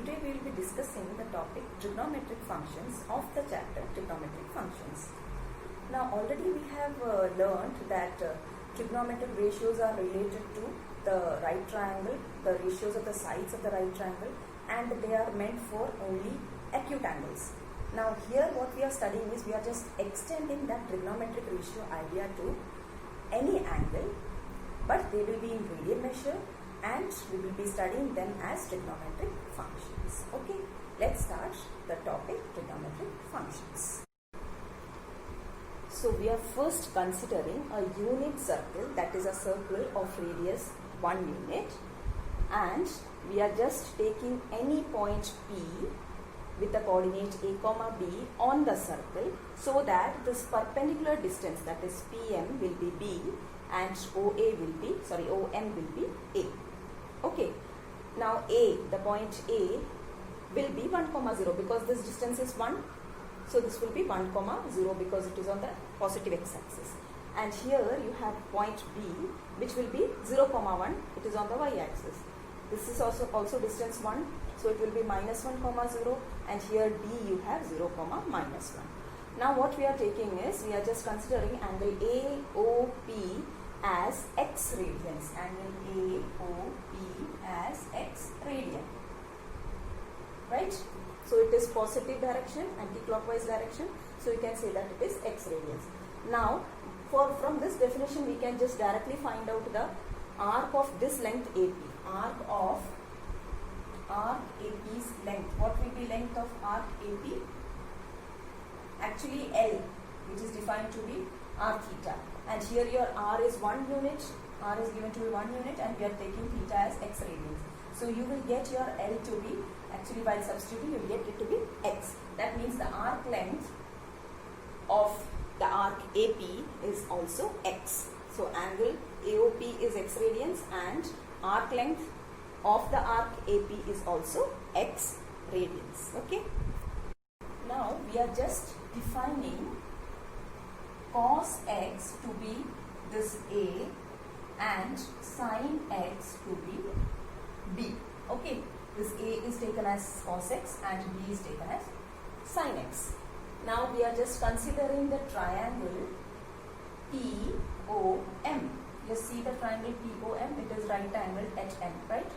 Today we will be discussing the topic trigonometric functions of the chapter trigonometric functions. Now already we have learned that trigonometric ratios are related to the right triangle, the ratios of the sides of the right triangle, and they are meant for only acute angles. Now here what we are studying is we are just extending that trigonometric ratio idea to any angle, but they will be in radian measure and we will be studying them as trigonometric functions. Okay, let's start the topic trigonometric functions. So we are first considering a unit circle, that is a circle of radius 1 unit, and we are just taking any point P with the coordinate a comma b on the circle, so that this perpendicular distance, that is PM, will be b and OM will be A. Okay, now A, the point A will be 1 comma 0 because this distance is 1. So this will be 1 comma 0 because it is on the positive x-axis. And here you have point B which will be 0 comma 1, it is on the y-axis. This is also distance 1, so it will be minus 1 comma 0, and here D you have 0 comma minus 1. Now what we are taking is, we are just considering angle AOP as x radians, angle AOP as x radian, right? So it is positive direction, anti-clockwise direction, so you can say that it is x radians. Now from this definition we can just directly find out the arc of this length AP, arc AP's length. What will be length of arc AP? Actually L, which is defined to be r theta, and here your r is 1 unit, r is given to be 1 unit, and we are taking theta as x radians. So you will get your L to be, actually while substituting you will get it to be x. That means the arc length of the arc AP is also x. So angle AOP is x radians and arc length of the arc AP is also x radians. Okay. Now we are just defining cos x to be this A and sin x to be B. Okay, this A is taken as cos x and B is taken as sin x. Now we are just considering the triangle POM. Just see the triangle POM, it is right angle at M, right?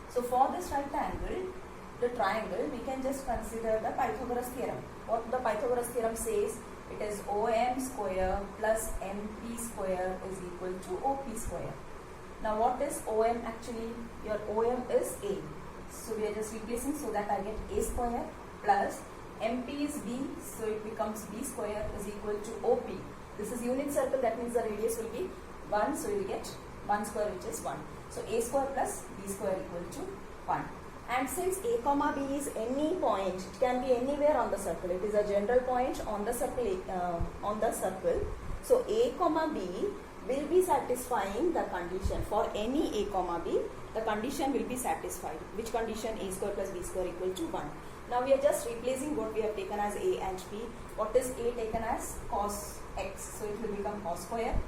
So for this right angle, the triangle, we can just consider the Pythagoras theorem. What the Pythagoras theorem says, it is OM square plus MP square is equal to OP square. Now what is OM actually? Your OM is A. So we are just replacing so that I get A square plus MP is B, so it becomes B square is equal to OP. This is unit circle, that means the radius will be 1, so you will get 1 square which is 1. So A square plus B square equal to 1. And since A comma B is any point, it can be anywhere on the circle. It is a general point on the circle. So A comma B will be satisfying the condition for any A comma B. The condition will be satisfied. Which condition? A square plus B square equal to 1. Now we are just replacing what we have taken as A and B. What is A taken as? Cos x. So it will become cos square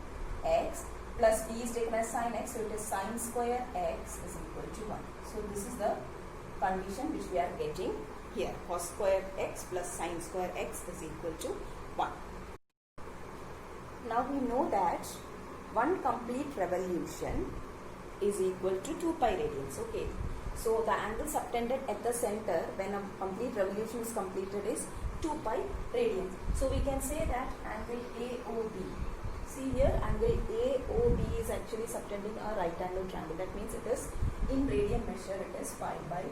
x plus B is taken as sin x. So it is sin square x is equal to 1. So this is the condition which we are getting here. Cos square x plus sin square x is equal to 1. Now we know that one complete revolution is equal to 2 pi radians. Okay. So the angle subtended at the center when a complete revolution is completed is 2 pi radians. So we can say that angle AOB. See here, angle AOB is actually subtending a right angle triangle. That means it is in radian measure, it is pi by 2.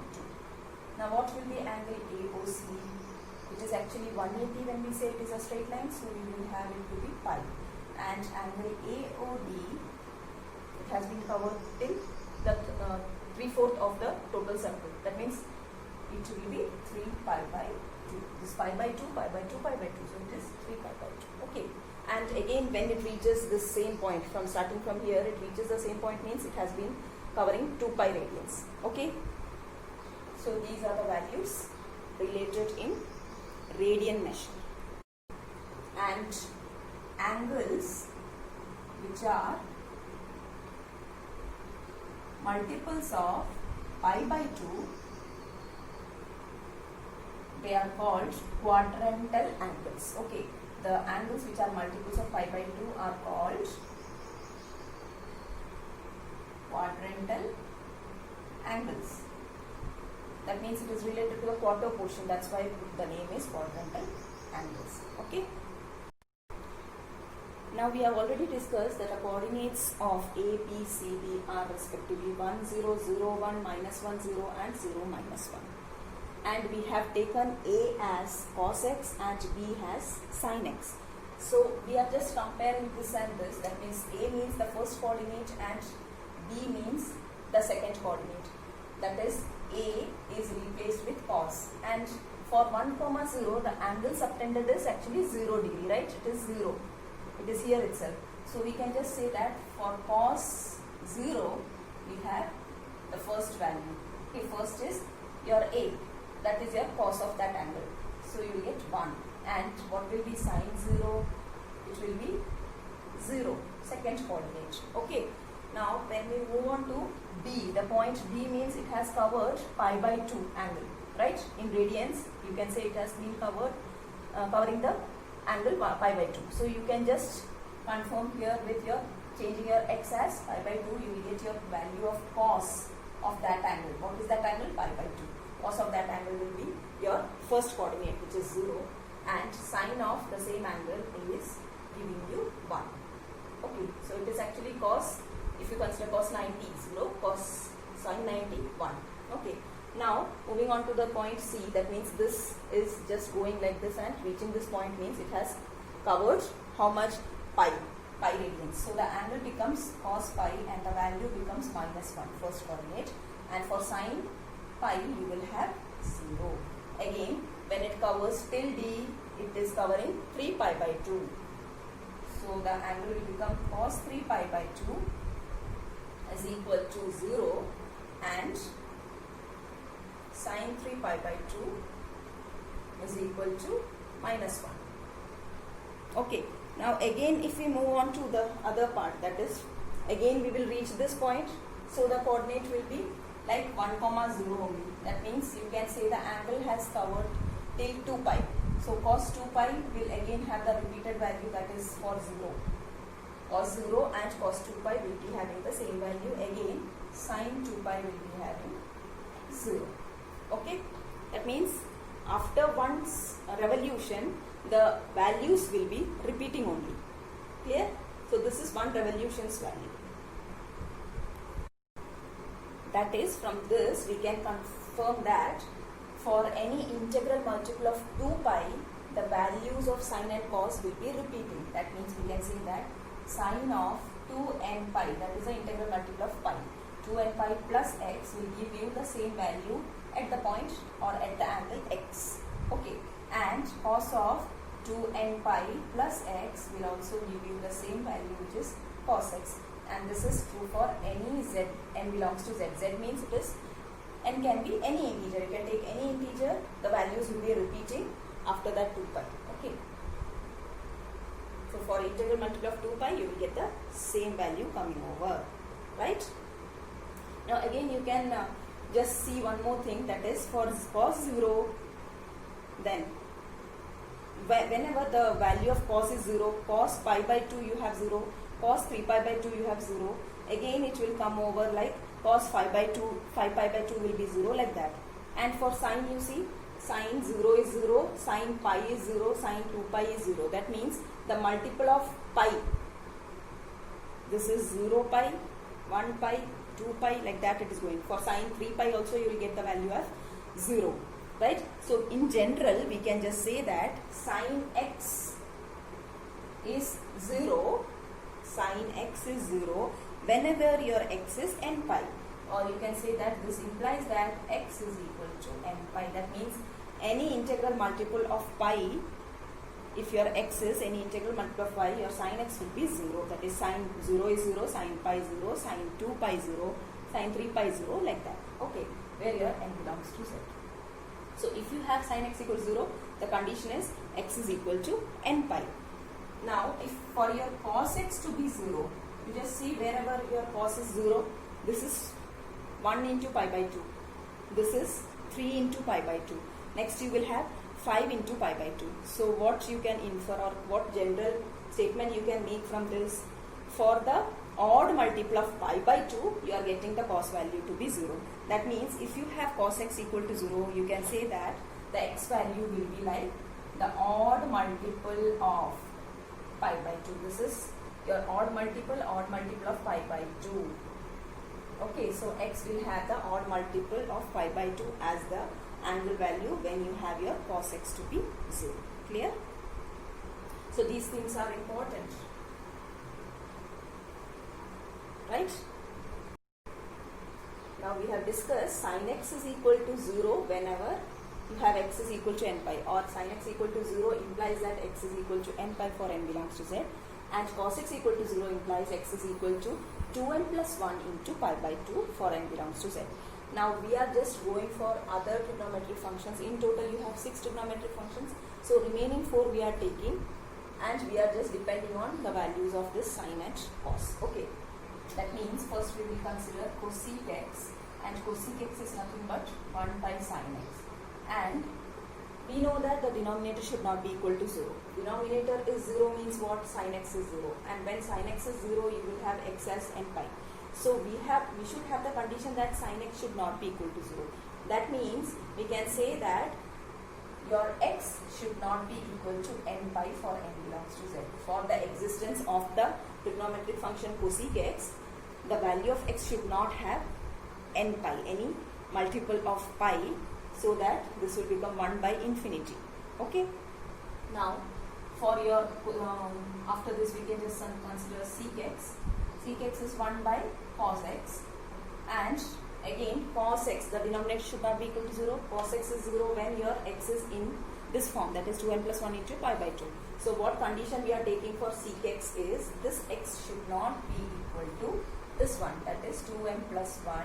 Now what will be angle AOC? It is actually 180 when we say it is a straight line, so we will have it to be pi. And angle AOD, it has been covered till the 3/4 of the total circle. That means it will be 3 pi by 2. This pi by 2, pi by 2, pi by 2. So it is 3 pi by 2. Okay. And again, when it reaches this same point, from starting from here, it reaches the same point, means it has been covering 2 pi radians. Okay. So these are the values related in radian measure. And angles which are multiples of pi by 2 they are called quadrantal angles. Okay, the angles which are multiples of pi by 2 are called quadrantal angles. That means it is related to the quarter portion. That's why the name is quadrantal angles. Okay. Now we have already discussed that the coordinates of A, B, C, D are respectively 1, 0, 0, 1, minus 1, 0 and 0, minus 1. And we have taken A as cos x and B as sin x. So we are just comparing this and this. That means A means the first coordinate and B means the second coordinate. That is, A is replaced with cos. And for 1, 0, the angle subtended is actually 0 degree, right? It is 0. It is here itself. So we can just say that for cos 0, we have the first value. Okay, first is your A. That is your cos of that angle. So you will get 1. And what will be sin 0? It will be 0. Second coordinate. Okay. Now when we move on to B, the point B means it has covered pi by 2 angle. Right? In radians, you can say it has been covered, covering the angle pi by 2. So you can just confirm here with your changing your x as pi by 2, you will get your value of cos of that angle. What is that angle? Pi by 2. Cos of that angle will be your first coordinate, which is 0, and sine of the same angle is giving you 1. Okay, so it is actually cos, if you consider cos 90, 0, cos sine 90, 1. Okay. Now, moving on to the point C, that means this is just going like this and reaching this point means it has covered how much? Pi radians. So, the angle becomes cos pi and the value becomes minus 1, first coordinate. And for sine pi, you will have 0. Again, when it covers till D, it is covering 3 pi by 2. So, the angle will become cos 3 pi by 2 is equal to 0 and sin 3 pi by 2 is equal to minus 1. Okay. Now again if we move on to the other part, that is again we will reach this point. So the coordinate will be like 1, 0 only. That means you can say the angle has covered till 2 pi. So cos 2 pi will again have the repeated value, that is for 0. Cos 0 and cos 2 pi will be having the same value. Again sin 2 pi will be having 0. Okay, that means after one's revolution, the values will be repeating only. Clear? So this is one revolution's value. That is, from this we can confirm that for any integral multiple of 2 pi, the values of sin and cos will be repeating. That means we can say that sin of 2n pi, that is the integral multiple of pi, 2n pi plus x will give you the same value at the point or at the angle x. Okay, and cos of 2n pi plus x will also give you the same value, which is cos x. And this is true for any z, n belongs to z. Z means it is, n can be any integer. You can take any integer, the values will be repeating after that 2 pi. Okay. So for integral multiple of 2 pi, you will get the same value coming over. Right? Now again you can just see one more thing, that is for cos 0, then whenever the value of cos is 0, cos pi by 2 you have 0, cos 3 pi by 2 you have 0, again it will come over like cos 5 pi by 2 will be 0, like that. And for sine, you see, sine 0 is 0, sine pi is 0, sine 2 pi is 0. That means the multiple of pi, this is 0 pi, 1 pi, 2 pi, like that it is going. For sine 3 pi also you will get the value of 0, right? So in general we can just say that sine x is 0, sine x is 0 whenever your x is n pi, or you can say that this implies that x is equal to n pi. That means any integral multiple of pi, if your x is any integral multiple of pi, your sin x will be 0. That is sin 0 is 0, sin pi 0, sin 2 pi 0, sin 3 pi 0, like that. Okay, where your n belongs to z. So if you have sin x equals 0, the condition is x is equal to n pi. Now if for your cos x to be 0, you just see wherever your cos is 0, this is 1 into pi by 2, this is 3 into pi by 2. Next you will have 5 into pi by 2. So what you can infer, or what general statement you can make from this? For the odd multiple of pi by 2, you are getting the cos value to be 0. That means if you have cos x equal to 0, you can say that the x value will be like the odd multiple of pi by 2. This is your odd multiple of pi by 2. Okay, so x will have the odd multiple of pi by 2 as the angle value when you have your cos x to be 0. Clear? So these things are important. Right? Now we have discussed sin x is equal to 0 whenever you have x is equal to n pi, or sin x equal to 0 implies that x is equal to n pi for n belongs to z, and cos x equal to 0 implies x is equal to 2n plus 1 into pi by 2 for n belongs to z. Now we are just going for other trigonometric functions. In total you have 6 trigonometric functions. So remaining 4 we are taking, and we are just depending on the values of this sin and cos. Okay. That means first we will consider cosec x, and cosec x is nothing but 1 by sin x. And we know that the denominator should not be equal to 0. Denominator is 0 means what? Sin x is 0. And when sin x is 0, you will have x as n pi. So we should have the condition that sin x should not be equal to 0. That means we can say that your x should not be equal to n pi for n belongs to z. For the existence of the trigonometric function cosec x, the value of x should not have n pi, any multiple of pi, so that this will become 1 by infinity. Okay. Now for your after this we can just consider sec x. Sec x is 1 by cos x, and again cos x, the denominator should not be equal to 0. Cos x is 0 when your x is in this form, that is 2n plus 1 into pi by 2. So what condition we are taking for sec x is this x should not be equal to this one, that is 2n plus 1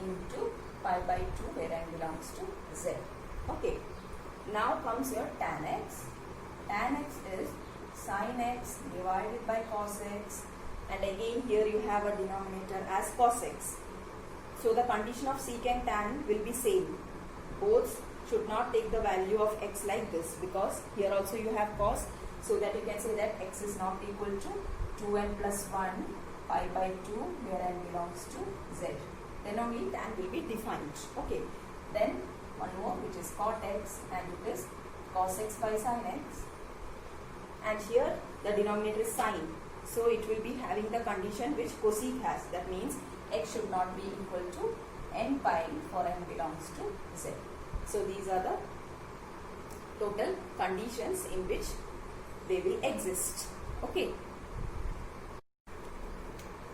into pi by 2 where n belongs to z. Okay. Now comes your tan x. Tan x is sin x divided by cos x, and again here you have a denominator as cos x. So the condition of sec and tan will be same. Both should not take the value of x like this, because here also you have cos, so that you can say that x is not equal to 2n plus 1 pi by 2 where n belongs to z. Then only tan will be defined. Okay. Then one more, which is cot x, and it is cos x by sin x. And here the denominator is sin, so it will be having the condition which cosec has. That means x should not be equal to n pi for n belongs to z. So these are the total conditions in which they will exist. Okay.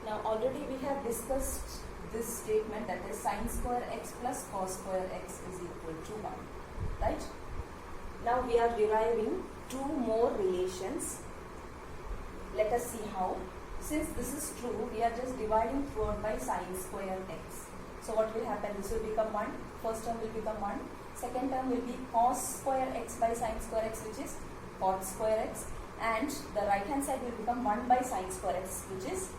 Now already we have discussed this statement, that is sin square x plus cos square x is equal to 1. Right? Now we are deriving 2 more relations. Let us see how. Since this is true, we are just dividing throughout by sin square x. So what will happen? This will become 1. First term will become 1. Second term will be cos square x by sin square x, which is cot square x. And the right hand side will become 1 by sin square x, which is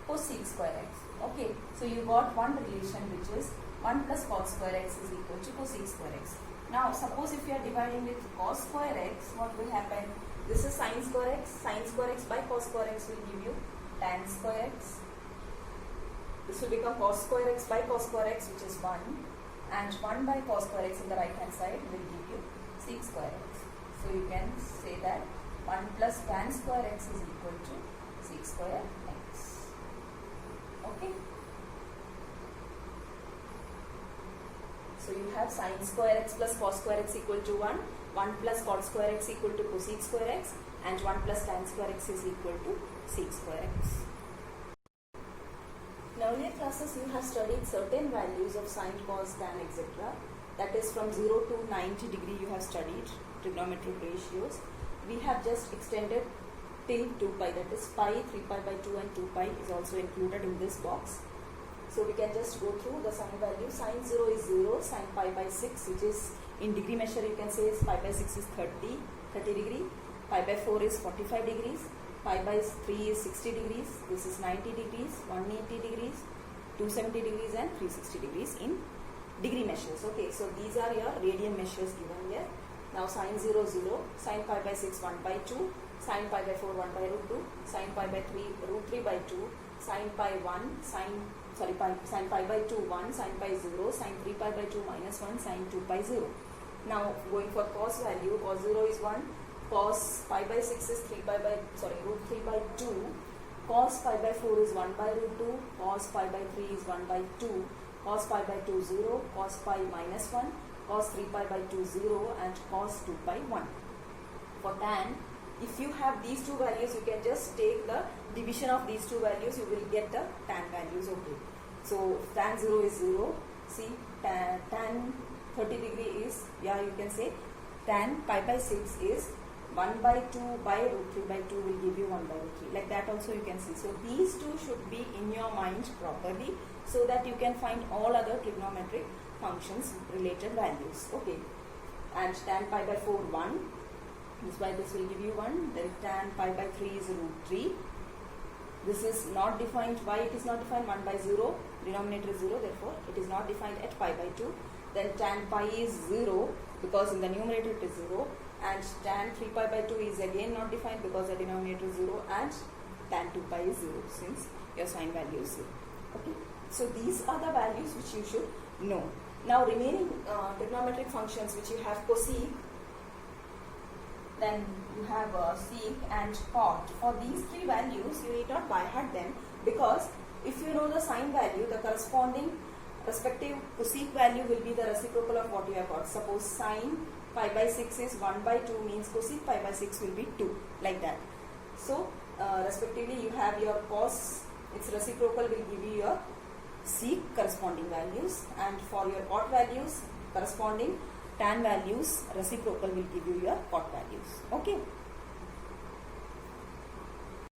cosec square x. Okay, so you got one relation which is 1 plus cot square x is equal to cosec square x. Now suppose if you are dividing with cos square x, what will happen? This is sin square x by cos square x will give you tan square x. This will become cos square x by cos square x, which is 1, and 1 by cos square x in the right hand side will give you sec square x. So you can say that 1 plus tan square x is equal to sec square x. Okay. So you have sin square x plus cos square x equal to 1, 1 plus cot square x equal to cosec square x, and 1 plus tan square x is equal to sec square x. In earlier classes you have studied certain values of sine, cos, tan, etc. That is from 0 to 90 degree you have studied trigonometric ratios. We have just extended till 2 pi, that is pi, 3 pi by 2 and 2 pi is also included in this box. So we can just go through the sine value. Sine 0 is 0, sine pi by 6, which is in degree measure you can say is pi by 6 is 30 degree, pi by 4 is 45 degrees, pi by 3 is 60 degrees, this is 90 degrees, 180 degrees, 270 degrees and 360 degrees in degree measures. Okay, so these are your radian measures given here. Now sine 0, 0, sine pi by 6, 1 by 2, sine pi by 4, 1 by root 2, sine pi by 3, root 3 by 2, sine pi 1, sine pi by 2, 1, sine pi 0, sine 3 pi by 2 minus 1, sine 2 pi 0. Now going for cos value, cos 0 is 1, cos pi by 6 is root 3 by 2, cos pi by 4 is 1 by root 2, cos pi by 3 is 1 by 2, cos pi by 2 0, cos pi minus 1, cos 3 pi by 2 0, and cos 2 pi 1. For tan, if you have these two values, you can just take the division of these two values, you will get the tan values. Okay, so tan 0 is 0. See, tan 30 degree is, you can say tan pi by 6 is 1 by 2 by root 3 by 2 will give you 1 by root 3. Like that also you can see. So these two should be in your mind properly, so that you can find all other trigonometric functions related values. Okay, and tan pi by 4 1, this will give you 1. Then tan pi by 3 is root 3. This is not defined. Why it is not defined? 1 by 0, denominator is 0, therefore it is not defined at pi by 2. Then tan pi is 0 because in the numerator it is 0, and tan 3 pi by 2 is again not defined because the denominator is 0, and tan 2 pi is 0 since your sign value is 0. Okay, so these are the values which you should know. Now remaining trigonometric functions which you have cosec, then you have sec and cot. For these three values you need not by heart them, because if you know the sign value, the corresponding respective cosec value will be the reciprocal of what you have got. Suppose sine pi by 6 is 1 by 2, means cosec pi by 6 will be 2, like that. So respectively you have your cos, its reciprocal will give you your sec corresponding values, and for your cot values corresponding tan values reciprocal will give you your cot values.